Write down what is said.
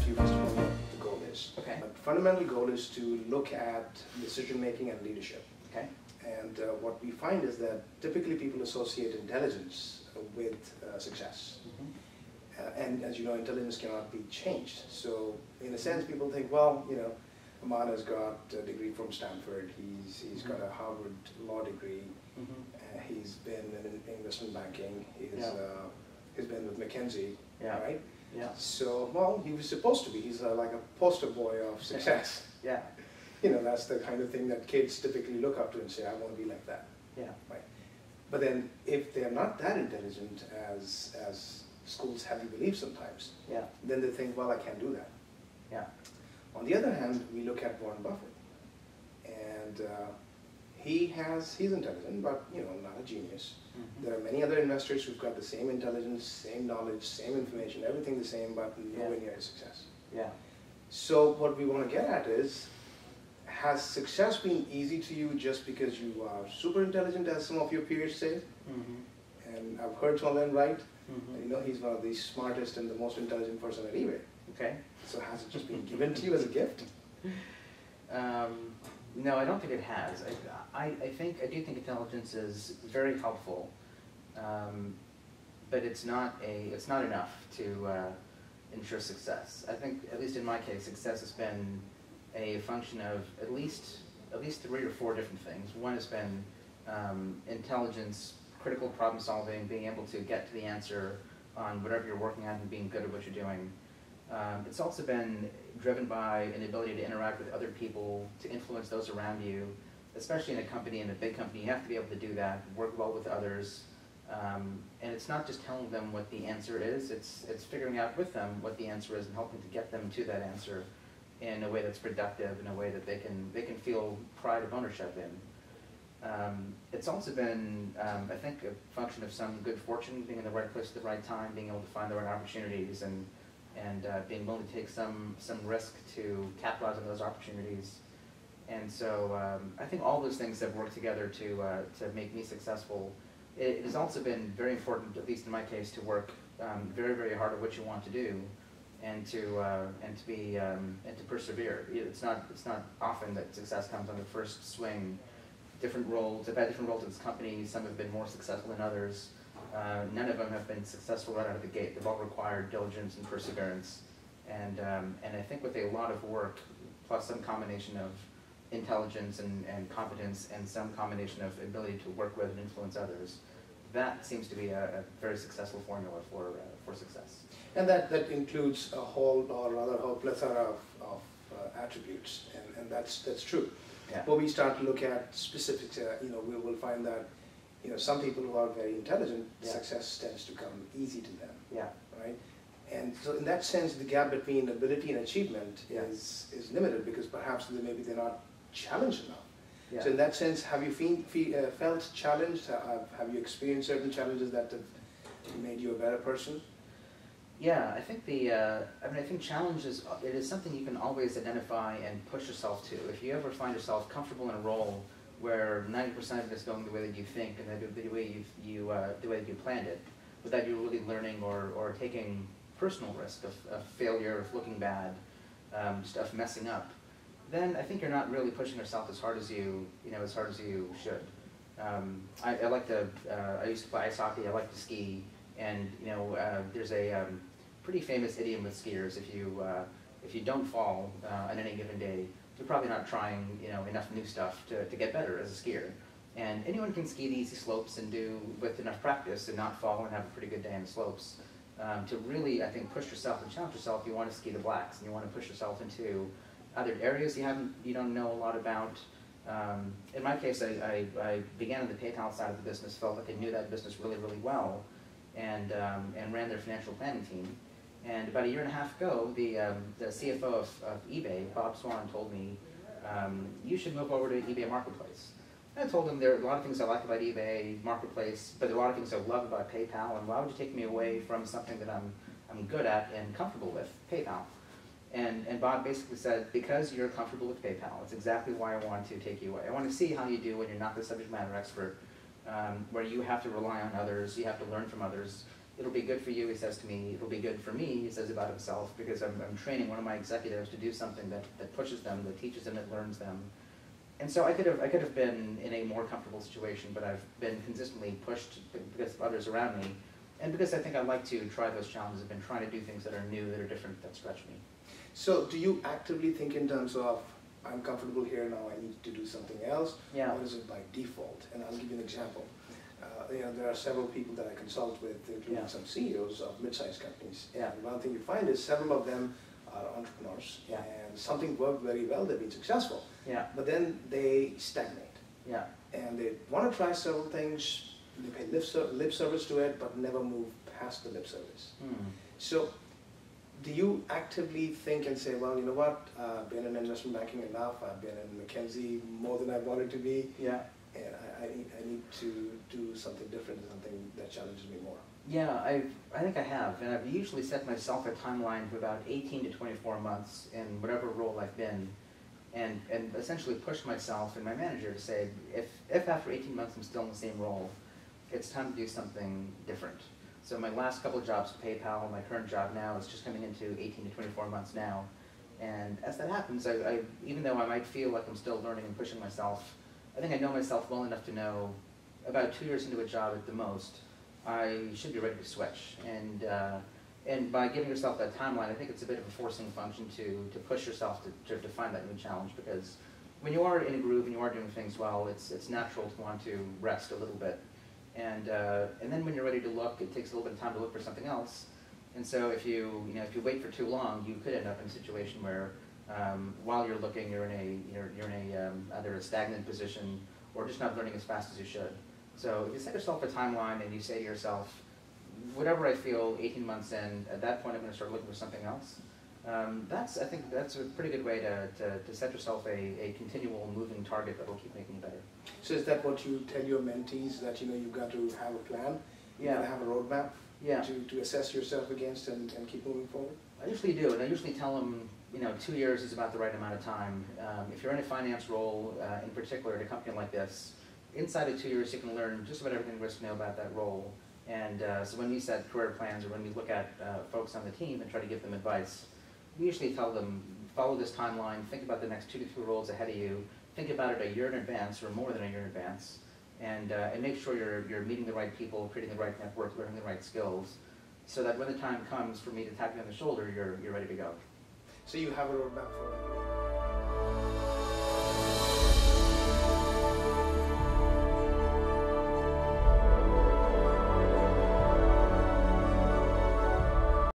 you first of all what the goal is. Okay. But fundamental goal is to look at decision making and leadership. Okay. And what we find is that typically people associate intelligence with success. Mm-hmm. And as you know, intelligence cannot be changed. So in a sense, people think, well, you know, Aman has got a degree from Stanford. He's got a Harvard law degree. Mm-hmm. He's been in investment banking. He's been with McKinsey, Yeah. right? Yeah. So, well, he was supposed to be. He's like a poster boy of success. Yeah. You know, that's the kind of thing that kids typically look up to and say, I want to be like that. Yeah. Right. But then, if they're not that intelligent as schools have you believe sometimes, Yeah. then they think, well, I can't do that. Yeah. On the other hand, we look at Warren Buffett, and he's intelligent, but you know, not a genius. Mm-hmm. There are many other investors who've got the same intelligence, same knowledge, same information, everything the same, but nowhere near success. Yeah. So what we want to get at is, has success been easy to you just because you are super intelligent, as some of your peers say? Mm-hmm. And I've heard Tom write, Mm-hmm. you know, he's one of the smartest and the most intelligent person at eBay. Okay. So has it just been given to you as a gift? No, I don't think it has. I do think intelligence is very helpful, but it's not enough to ensure success. I think, at least in my case, success has been a function of at least 3 or 4 different things. One has been intelligence, critical problem solving, being able to get to the answer on whatever you're working on and being good at what you're doing. It's also been driven by an ability to interact with other people, to influence those around you, especially in a company, in a big company. You have to be able to do that, work well with others. And it's not just telling them what the answer is, it's figuring out with them what the answer is and helping to get them to that answer in a way that's productive, in a way that they can feel pride of ownership in. It's also been, I think, a function of some good fortune, being in the right place at the right time, being able to find the right opportunities, and being willing to take some risk to capitalize on those opportunities. And so I think all those things have worked together to make me successful. It has also been very important, at least in my case, to work very, very hard at what you want to do, and to persevere. It's not often that success comes on the first swing. Different roles. I've had different roles in this company. Some have been more successful than others. None of them have been successful right out of the gate. They've all required diligence and perseverance. And I think with a lot of work, plus some combination of intelligence and competence, and some combination of ability to work with and influence others, that seems to be a very successful formula for success. And that includes a whole plethora of attributes, and that's true. Yeah. When we start to look at specifics, you know, we will find that, you know, some people who are very intelligent, success tends to come easy to them. Yeah. Right. And so, in that sense, the gap between ability and achievement is limited, because perhaps maybe they're not challenged enough. Yeah. So, in that sense, have you felt challenged? Have you experienced certain challenges that have made you a better person? Yeah, I think I think challenge is something you can always identify and push yourself to. If you ever find yourself comfortable in a role where 90% of it is going the way that you think and the way you planned it, without you really learning or taking personal risk of failure, of looking bad, stuff messing up, then I think you're not really pushing yourself as hard as you should. I used to play ice hockey. I like to ski. And there's a pretty famous idiom with skiers: if you don't fall on any given day, you're probably not trying enough new stuff to get better as a skier. And anyone can ski the easy slopes and do with enough practice and not fall and have a pretty good day on the slopes. To really, I think, push yourself and challenge yourself, you want to ski the blacks, and you want to push yourself into other areas you don't know a lot about. In my case, I began on the PayPal side of the business, felt like I knew that business really, really well. And ran their financial planning team. And about 1.5 years ago, the CFO of eBay, Bob Swan, told me, you should move over to eBay Marketplace. And I told him there are a lot of things I like about eBay Marketplace, but there are a lot of things I love about PayPal, and why would you take me away from something that I'm good at and comfortable with, PayPal? And Bob basically said, because you're comfortable with PayPal, it's exactly why I want to take you away. I want to see how you do when you're not the subject matter expert, where you have to rely on others, you have to learn from others, it'll be good for you, he says to me, it'll be good for me, he says about himself, because I'm training one of my executives to do something that pushes them, that teaches them, that learns them. And so I could have been in a more comfortable situation, but I've been consistently pushed because of others around me, and because I think I like to try those challenges. I've been trying to do things that are new, that are different, that stretch me. So do you actively think in terms of, I'm comfortable here now, I need to do something else? Yeah. Or is it by default? And I'll give you an example. There are several people that I consult with, including some CEOs of mid-sized companies. Yeah. And one thing you find is several of them are entrepreneurs, Yeah. and something worked very well, they've been successful. Yeah. But then they stagnate. Yeah. And they want to try several things, they pay lip service to it, but never move past the lip service. So do you actively think and say, well, you know what, I've been in investment banking enough, I've been in McKinsey more than I wanted to be, Yeah. and I need to do something different, something that challenges me more? Yeah, I think I have, and I've usually set myself a timeline of about 18 to 24 months in whatever role I've been, and essentially pushed myself and my manager to say, if after 18 months I'm still in the same role, it's time to do something different. So my last couple of jobs at PayPal, my current job now, is just coming into 18 to 24 months now, and as that happens, I even though I might feel like I'm still learning and pushing myself, I think I know myself well enough to know about 2 years into a job at the most, I should be ready to switch. And by giving yourself that timeline, I think it's a bit of a forcing function to push yourself to find that new challenge, because when you are in a groove and you are doing things well, it's natural to want to rest a little bit. And then when you're ready to look, it takes a little bit of time to look for something else. And so if you wait for too long, you could end up in a situation where while you're looking, you're in a either a stagnant position or just not learning as fast as you should. So if you set yourself a timeline and you say to yourself, whatever I feel 18 months in, at that point I'm going to start looking for something else. I think that's a pretty good way to set yourself a continual moving target that will keep making you better. So is that what you tell your mentees, that you've got to have a plan, you got to have a roadmap to assess yourself against and keep moving forward? I usually do, and I usually tell them 2 years is about the right amount of time. If you're in a finance role, in particular at a company like this, inside of 2 years you can learn just about everything there is to know about that role. And so when we set career plans, or when we look at folks on the team and try to give them advice, we usually tell them, follow this timeline, think about the next 2 to 3 roles ahead of you, think about it a year in advance or more than a year in advance, and make sure you're meeting the right people, creating the right network, learning the right skills, so that when the time comes for me to tap you on the shoulder, you're ready to go. So you have a roadmap for it?